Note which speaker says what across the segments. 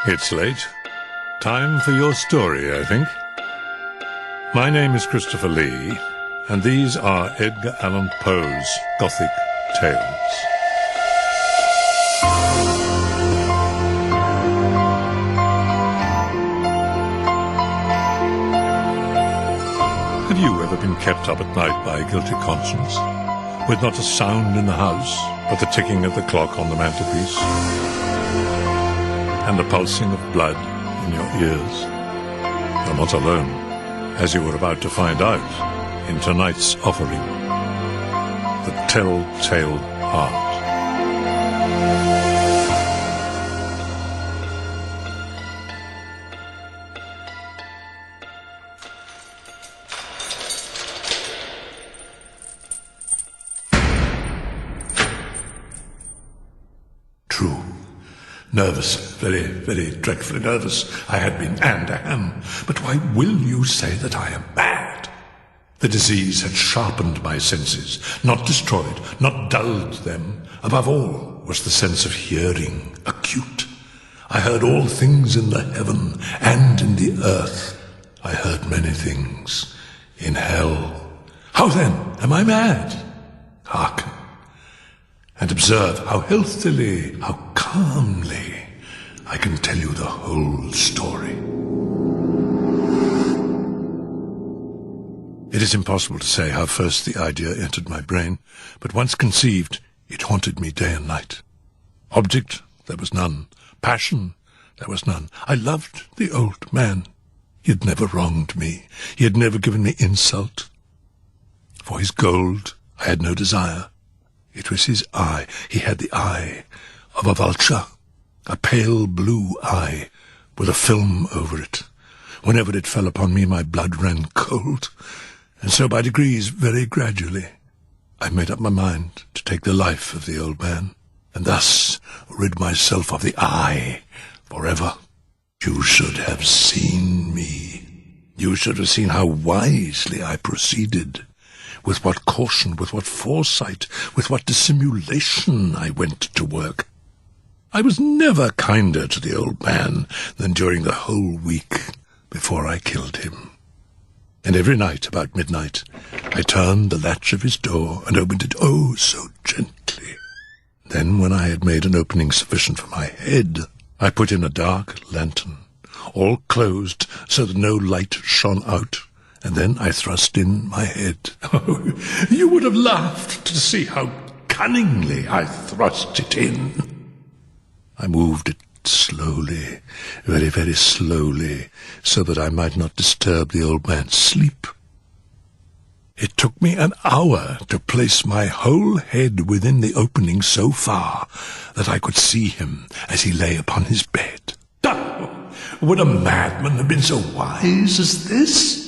Speaker 1: It's late. Time for your story, I think. My name is Christopher Lee, and these are Edgar Allan Poe's Gothic tales. Have you ever been kept up at night by a guilty conscience, with not a sound in the house but the ticking of the clock on the mantelpiece, and the pulsing of blood in your ears? You're not alone, as you were about to find out in tonight's offering, The Telltale Heart.
Speaker 2: True. Nervous, very dreadfully nervous I had been, and am. But why will you say that I am mad? The disease had sharpened my senses, not destroyed, not dulled them. Above all was the sense of hearing, acute. I heard all things in the heaven and in the earth. I heard many things in hell. How then am I mad? Hearken, and observe how healthily, how calmly I can tell you the whole story.
Speaker 1: It is impossible to say how first the idea entered my brain, but once conceived, it haunted me day and night. Object, there was none. Passion, there was none. I loved the old man. He had never wronged me. He had never given me insult. For his gold, I had no desire. It was his eye. He had the eye of a vulture, a pale blue eye with a film over it. Whenever it fell upon me, my blood ran cold, and so by degrees, very gradually, I made up my mind to take the life of the old man, and thus rid myself of the eye forever. You should have seen me. You should have seen how wisely I proceeded. With what caution, with what foresight, with what dissimulation I went to work. I was never kinder to the old man than during the whole week before I killed him. And every night, about midnight, I turned the latch of his door and opened it, oh, so gently. Then, when I had made an opening sufficient for my head, I put in a dark lantern, all closed so that no light shone out. And then I thrust in my head. Oh, you would have laughed to see how cunningly I thrust it in. I moved it slowly, very slowly, so that I might not disturb the old man's sleep. It took me an hour to place my whole head within the opening so far that I could see him as he lay upon his bed. Oh, would a madman have been so wise as this?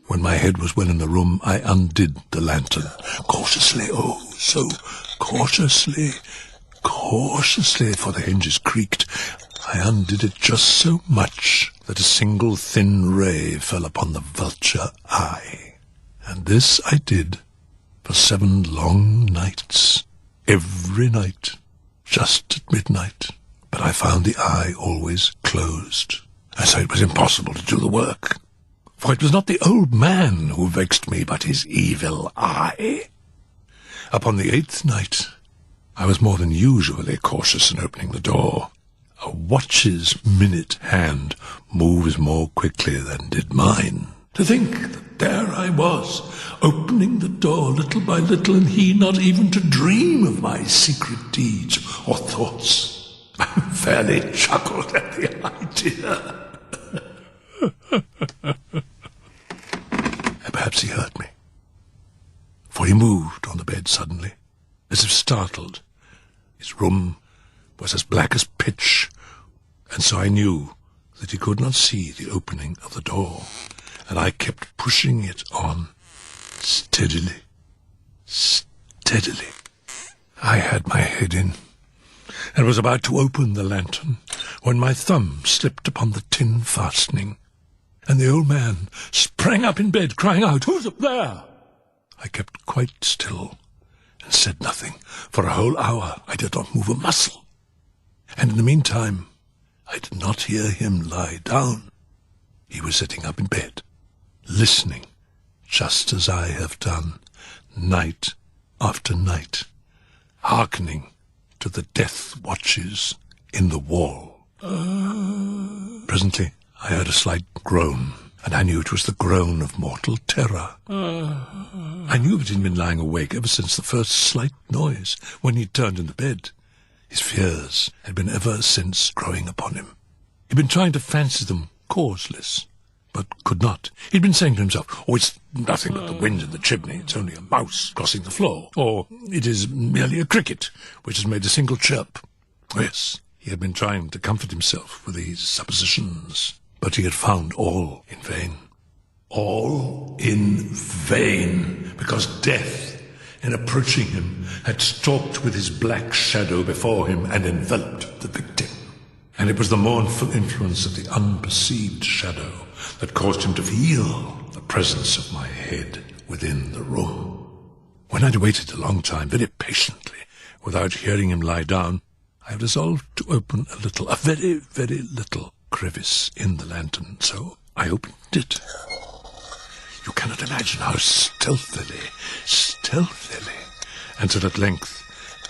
Speaker 1: When my head was well in the room, I undid the lantern. Cautiously, oh, so cautiously, for the hinges creaked. I undid it just so much that a single thin ray fell upon the vulture eye. And this I did for 7 long nights, every night, just at midnight. But I found the eye always closed, and so it was impossible to do the work. For it was not the old man who vexed me, but his evil eye. Upon the 8th night, I was more than usually cautious in opening the door. A watch's minute hand moves more quickly than did mine. To think that there I was, opening the door little by little, and he not even to dream of my secret deeds or thoughts. I fairly chuckled at the idea. Perhaps he heard me, for he moved on the bed suddenly, as if startled. His room was as black as pitch, and so I knew that he could not see the opening of the door, and I kept pushing it on, steadily. I had my head in, and was about to open the lantern, when my thumb slipped upon the tin fastening, and the old man sprang up in bed, crying out, "Who's up there?" I kept quite still, and said nothing. For a whole hour I did not move a muscle. And in the meantime I did not hear him lie down. He was sitting up in bed, listening, just as I have done, night after night, hearkening to the death watches in the wall. Presently I heard a slight groan, and I knew it was the groan of mortal terror. I knew that he'd been lying awake ever since the first slight noise, when he turned in the bed. His fears had been ever since growing upon him. He'd been trying to fancy them causeless, but could not. He'd been saying to himself, "Oh, it's nothing but the wind in the chimney. It's only a mouse crossing the floor. Or it is merely a cricket which has made a single chirp." Yes, he had been trying to comfort himself with these suppositions, but he had found all in vain. All in vain, because death, in approaching him, had stalked with his black shadow before him and enveloped the victim. And it was the mournful influence of the unperceived shadow that caused him to feel the presence of my head within the room. When I'd waited a long time, very patiently, without hearing him lie down, I resolved to open a very, very little crevice in the lantern. So I opened it. You cannot imagine how stealthily, until at length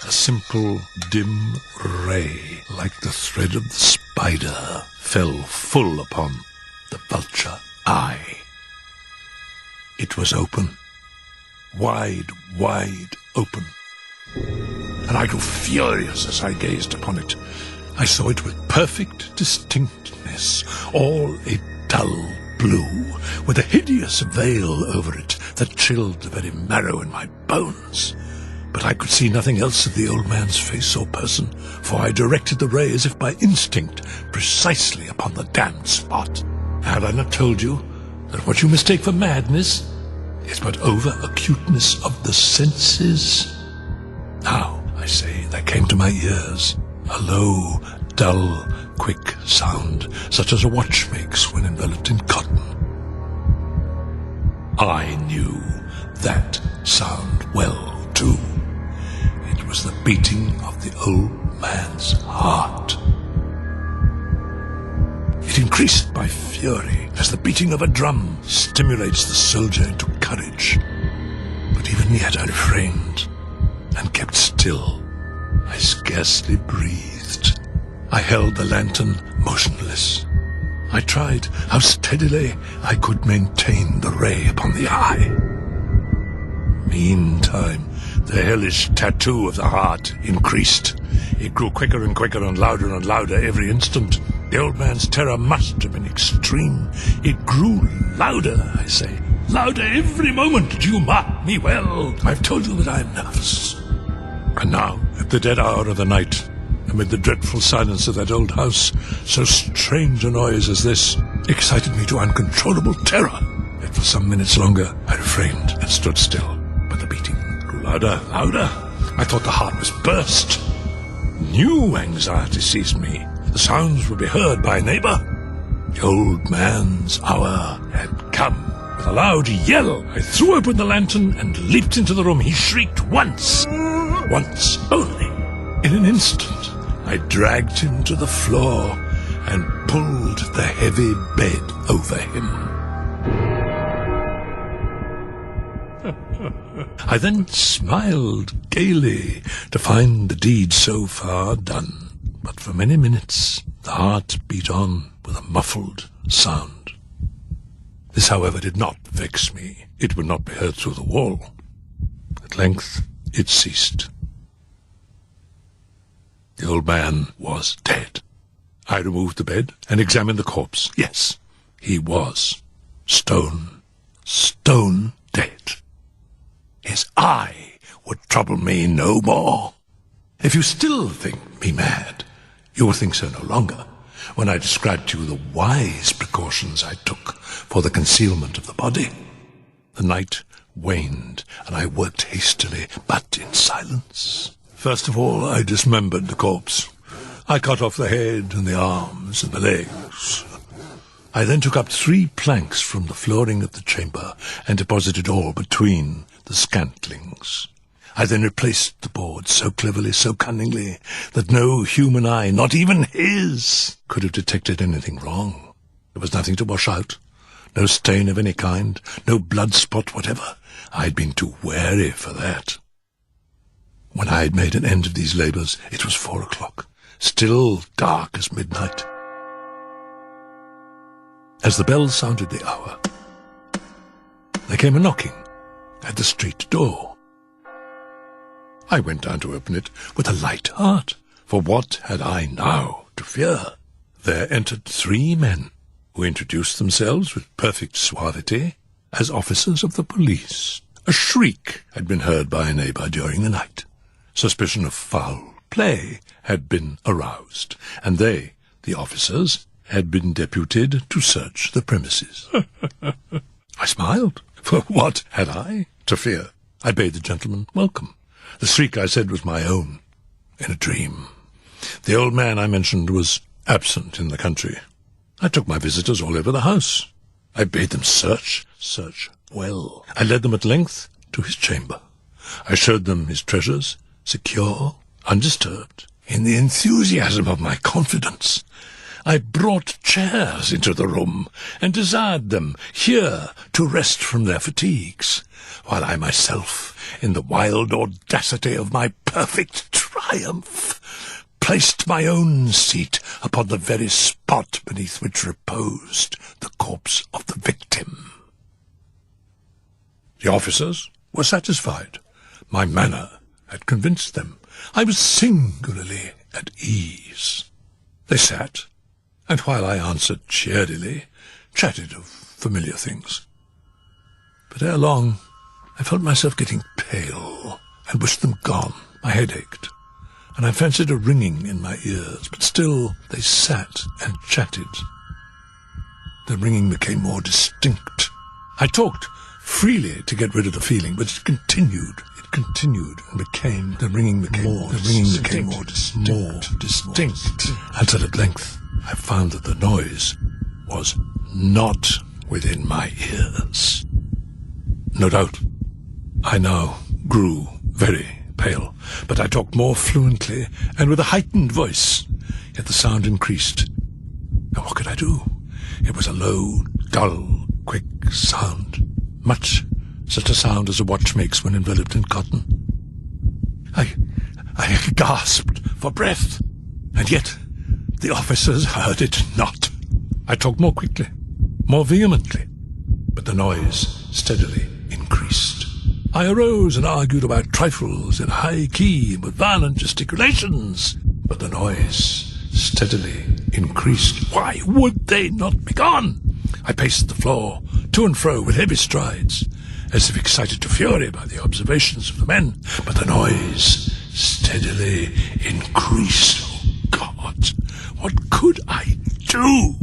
Speaker 1: a simple, dim ray, like the thread of the spider, fell full upon the vulture eye. It was open, wide open, and I grew furious as I gazed upon it. I saw it with perfect distinctness, all a dull blue, with a hideous veil over it that chilled the very marrow in my bones. But I could see nothing else of the old man's face or person, for I directed the ray as if by instinct, precisely upon the damned spot. Had I not told you that what you mistake for madness is but over-acuteness of the senses? Now, I say, there came to my ears a low, dull, quick sound, such as a watch makes when enveloped in cotton. I knew that sound well, too. It was the beating of the old man's heart. It increased my fury, as the beating of a drum stimulates the soldier into courage. But even yet I refrained, and kept still. I scarcely breathed. I held the lantern motionless. I tried how steadily I could maintain the ray upon the eye. Meantime, the hellish tattoo of the heart increased. It grew quicker and quicker and louder every instant. The old man's terror must have been extreme. It grew louder, I say, louder every moment. Do you mark me well? I've told you that I am nervous. And now, at the dead hour of the night, amid the dreadful silence of that old house, so strange a noise as this excited me to uncontrollable terror. Yet for some minutes longer I refrained and stood still. But the beating grew louder. I thought the heart must burst. New anxiety seized me. The sounds would be heard by a neighbor. The old man's hour had come. With a loud yell, I threw open the lantern and leaped into the room. He shrieked once only. In an instant, I dragged him to the floor and pulled the heavy bed over him. I then smiled gaily to find the deed so far done. But for many minutes the heart beat on with a muffled sound. This, however, did not vex me. It would not be heard through the wall. At length it ceased. The old man was dead. I removed the bed and examined the corpse. Yes, he was stone dead. His eye would trouble me no more. If you still think me mad, you will think so no longer when I describe to you the wise precautions I took for the concealment of the body. The night waned, and I worked hastily, but in silence. First of all, I dismembered the corpse. I cut off the head and the arms and the legs. I then took up 3 planks from the flooring of the chamber and deposited all between the scantlings. I then replaced the boards so cleverly, so cunningly, that no human eye, not even his, could have detected anything wrong. There was nothing to wash out, no stain of any kind, no blood spot whatever. I'd been too wary for that. When I had made an end of these labours, it was 4 o'clock, still dark as midnight. As the bell sounded the hour, there came a knocking at the street door. I went down to open it with a light heart, for what had I now to fear? There entered 3 men, who introduced themselves with perfect suavity as officers of the police. A shriek had been heard by a neighbour during the night. Suspicion of foul play had been aroused, and they, the officers, had been deputed to search the premises. I smiled, for what had I to fear? I bade the gentleman welcome. The shriek, I said, was my own, in a dream. The old man I mentioned was absent in the country. I took my visitors all over the house. I bade them search well. I led them at length to his chamber. I showed them his treasures, secure, undisturbed. In the enthusiasm of my confidence, I brought chairs into the room, and desired them here to rest from their fatigues, while I myself, in the wild audacity of my perfect triumph, placed my own seat upon the very spot beneath which reposed the corpse of the victim. The officers were satisfied. My manner had convinced them. I was singularly at ease. They sat, and while I answered cheerily, chatted of familiar things. But ere long, I felt myself getting pale, and wished them gone. My head ached, and I fancied a ringing in my ears, but still they sat and chatted. The ringing became more distinct. I talked freely to get rid of the feeling, but it continued, and became, the ringing became more distinct, until at length I found that the noise was not within my ears. No doubt, I now grew very pale, but I talked more fluently and with a heightened voice, yet the sound increased. And what could I do? It was a low, dull, quick sound, much such a sound as a watch makes when enveloped in cotton. I gasped for breath, and yet the officers heard it not. I talked more quickly, more vehemently, but the noise steadily increased. I arose and argued about trifles in a high key and with violent gesticulations, but the noise steadily increased. Why would they not be gone? I paced the floor to and fro with heavy strides, as if excited to fury by the observations of the men, but the noise steadily increased. Oh, God, what could I do?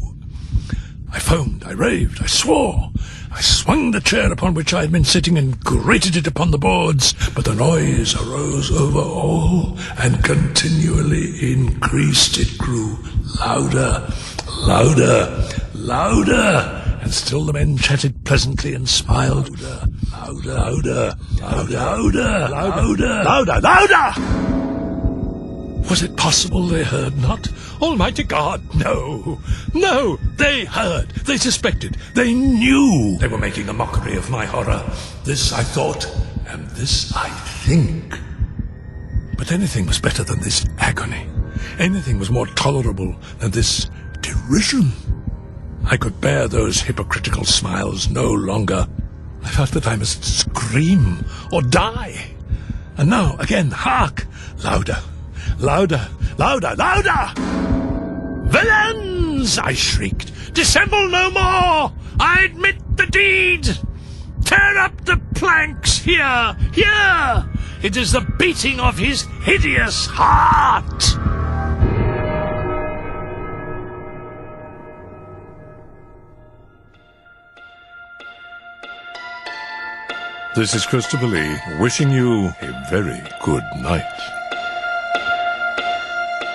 Speaker 1: I foamed, I raved, I swore. I swung the chair upon which I had been sitting and grated it upon the boards, but the noise arose over all and continually increased. It grew louder, and still the men chatted pleasantly and smiled. Louder. Was it possible they heard not? Almighty God, no, they heard, they suspected, they knew. They were making a mockery of my horror. This I thought, and this I think. But anything was better than this agony. Anything was more tolerable than this derision. I could bear those hypocritical smiles no longer. I felt that I must scream or die. And now, again, hark! Louder! Villains! I shrieked. Dissemble no more! I admit the deed! Tear up the planks here! It is the beating of his hideous heart! This is Christopher Lee, wishing you a very good night.